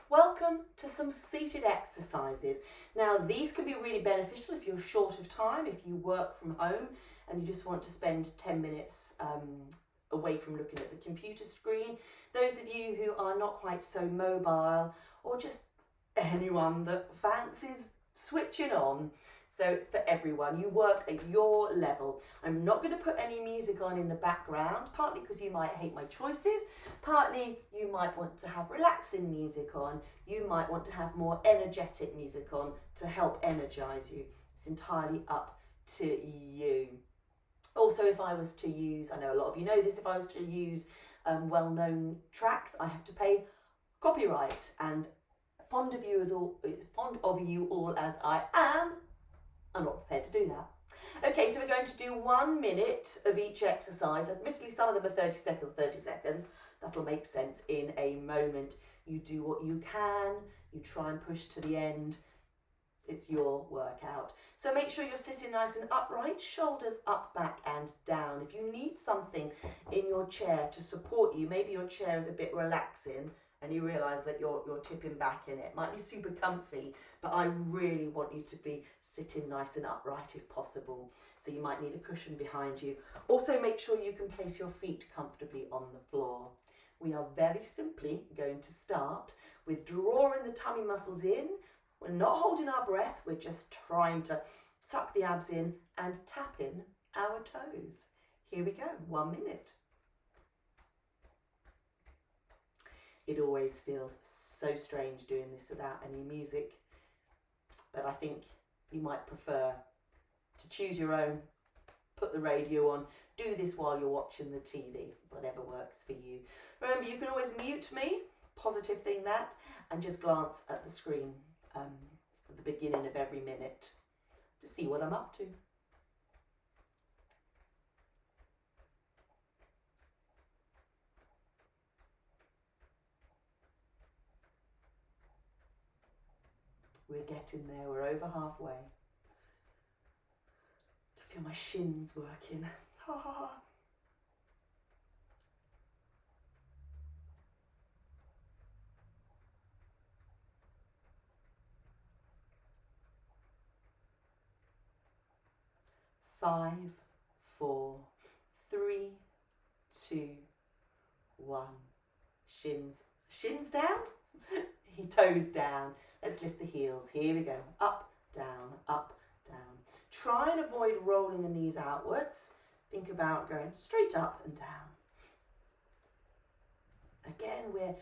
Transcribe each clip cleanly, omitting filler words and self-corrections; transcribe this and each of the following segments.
Welcome to some seated exercises. Now these can be really beneficial if you're short of time, if you work from home and you just want to spend 10 minutes away from looking at the computer screen. Those of you who are not quite so mobile, or just anyone that fancies switching on. So it's for everyone. You work at your level. I'm not going to put any music on in the background, partly because you might hate my choices, partly you might want to have relaxing music on, you might want to have more energetic music on to help energize you. It's entirely up to you. Also, if I was to use, I know a lot of you know this, if I was to use well-known tracks, I have to pay copyright, and fond of you all as I am, I'm not prepared to do that. Okay, so we're going to do 1 minute of each exercise. Admittedly, some of them are 30 seconds. That'll make sense in a moment. You do what you can, you try and push to the end. It's your workout. So make sure you're sitting nice and upright, shoulders up, back and down. If you need something in your chair to support you, maybe your chair is a bit relaxing and you realise that you're tipping back in it. Might be super comfy, but I really want you to be sitting nice and upright if possible. So you might need a cushion behind you. Also make sure you can place your feet comfortably on the floor. We are very simply going to start with drawing the tummy muscles in. We're not holding our breath, we're just trying to tuck the abs in and tapping our toes. Here we go, 1 minute. It always feels so strange doing this without any music, but I think you might prefer to choose your own, put the radio on, do this while you're watching the TV, whatever works for you. Remember, you can always mute me, positive thing that, and just glance at the screen at the beginning of every minute to see what I'm up to. We're getting there, we're over halfway. I feel my shins working. 5, 4, 3, 2, 1. Shins down, toes down. Let's lift the heels. Here we go. Up, down, up, down. Try and avoid rolling the knees outwards. Think about going straight up and down. Again, we're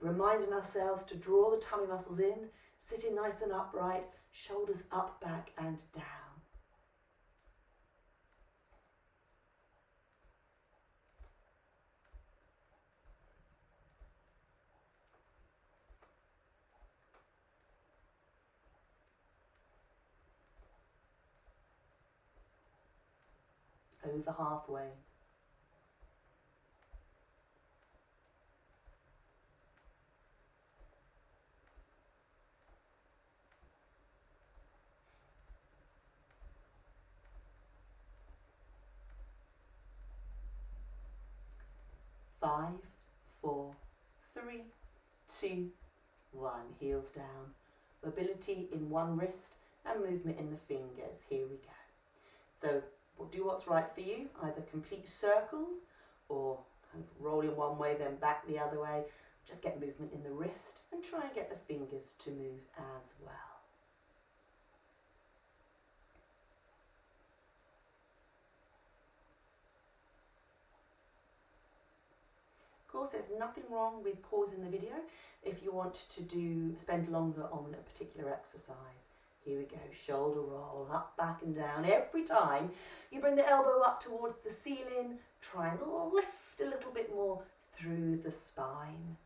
reminding ourselves to draw the tummy muscles in, sitting nice and upright, shoulders up, back and down. Over halfway. Five, 4, 3, 2, 1. Heels down. Mobility in one wrist and movement in the fingers. Here we go. So do what's right for you, either complete circles or kind of rolling one way then back the other way. Just get movement in the wrist and try and get the fingers to move as well. Of course, there's nothing wrong with pausing the video if you want to spend longer on a particular exercise. Here we go, shoulder roll, up, back and down. Every time you bring the elbow up towards the ceiling, try and lift a little bit more through the spine.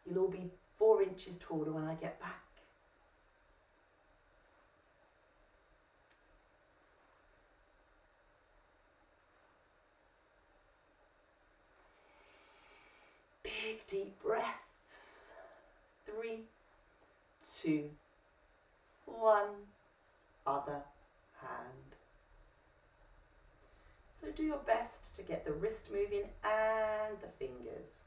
You'll all be 4 inches taller when I get back. Big deep breaths. 3, 2, 1, other hand. So do your best to get the wrist moving and the fingers.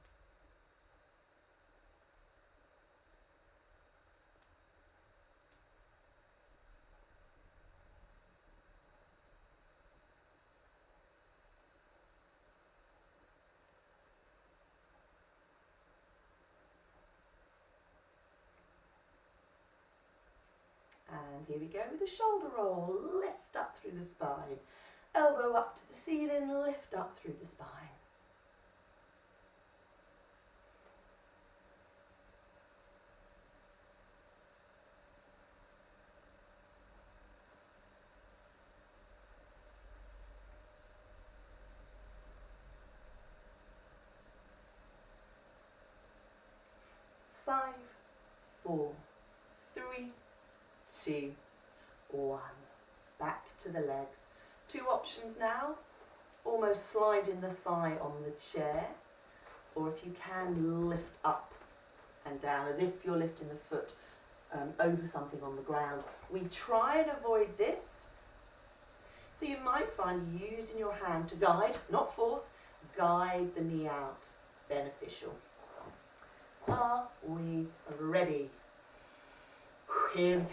And here we go with a shoulder roll. Lift up through the spine. Elbow up to the ceiling, lift up through the spine. Five, four, three, two, one. Back to the legs. Two options now. Almost sliding the thigh on the chair, or if you can, lift up and down as if you're lifting the foot over something on the ground. We try and avoid this. So you might find using your hand to guide, not force, guide the knee out beneficial. Are we ready? Here we go.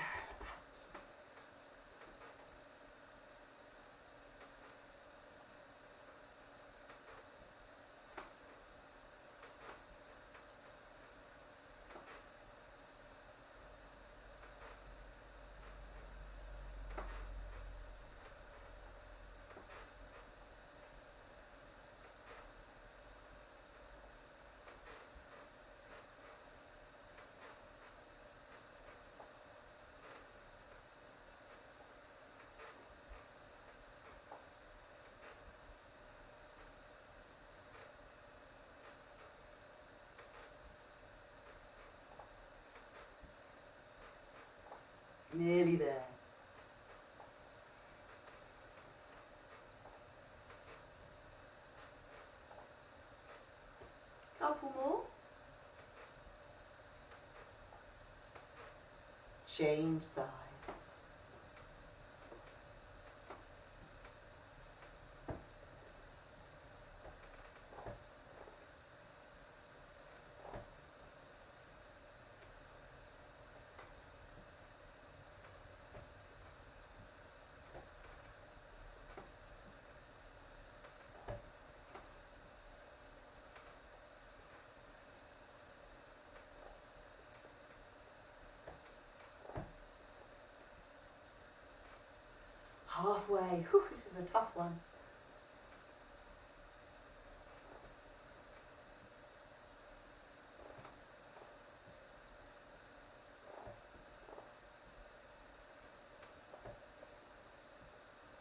Nearly there. Couple more. Change sides. Halfway. Whew, this is a tough one.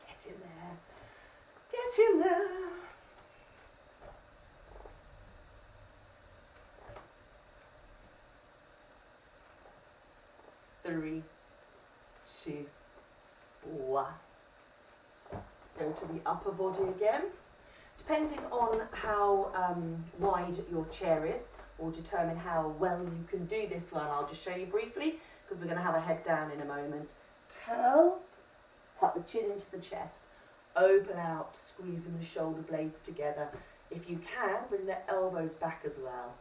Get in there. Get in there. Three, two, one. Go to the upper body again. Depending on how wide your chair is will determine how well you can do this one. I'll just show you briefly because we're going to have a head down in a moment. Curl, tuck the chin into the chest, open out, squeezing the shoulder blades together. If you can, bring the elbows back as well.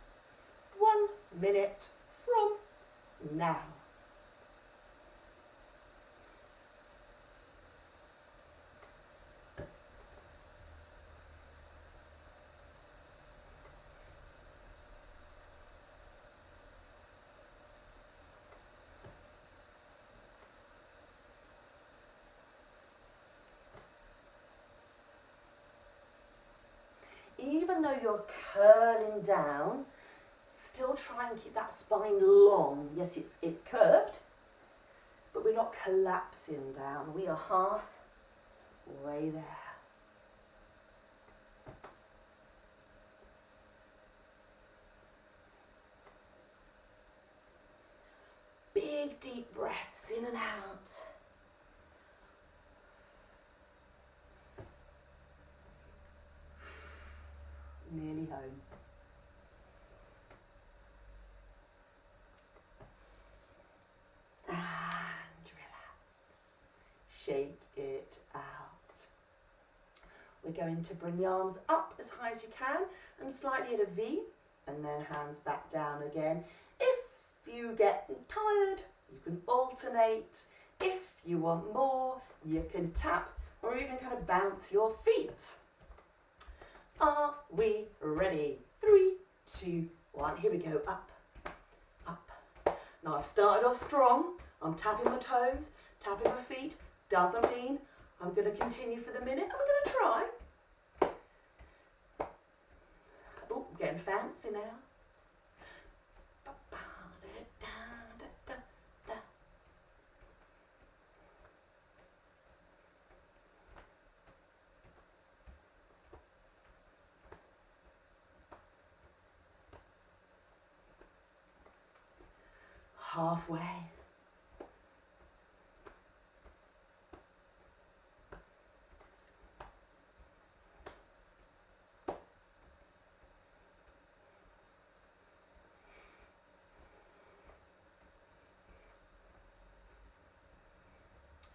1 minute from now. Even though you're curling down, still try and keep that spine long. Yes, it's curved, but we're not collapsing down. We are halfway there. Big deep breaths in and out. Nearly home. And relax. Shake it out. We're going to bring the arms up as high as you can and slightly at a V, and then hands back down again. If you get tired, you can alternate. If you want more, you can tap or even kind of bounce your feet. Are we ready? 3, 2, 1. Here we go. Up, up. Now I've started off strong. I'm tapping my toes. Tapping my feet doesn't mean I'm going to continue for the minute. I'm going to try. Oh, I'm getting fancy now. Halfway.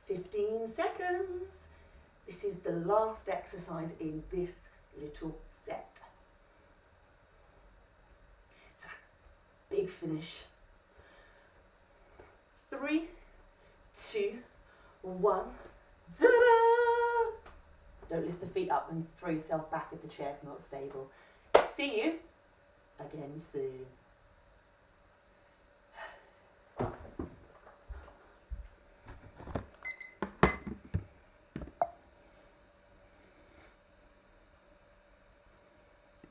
"15 seconds. This is the last exercise in this little set. It's a big finish. 3, 2, 1. Ta-da! Don't lift the feet up and throw yourself back if the chair's not stable. See you again soon.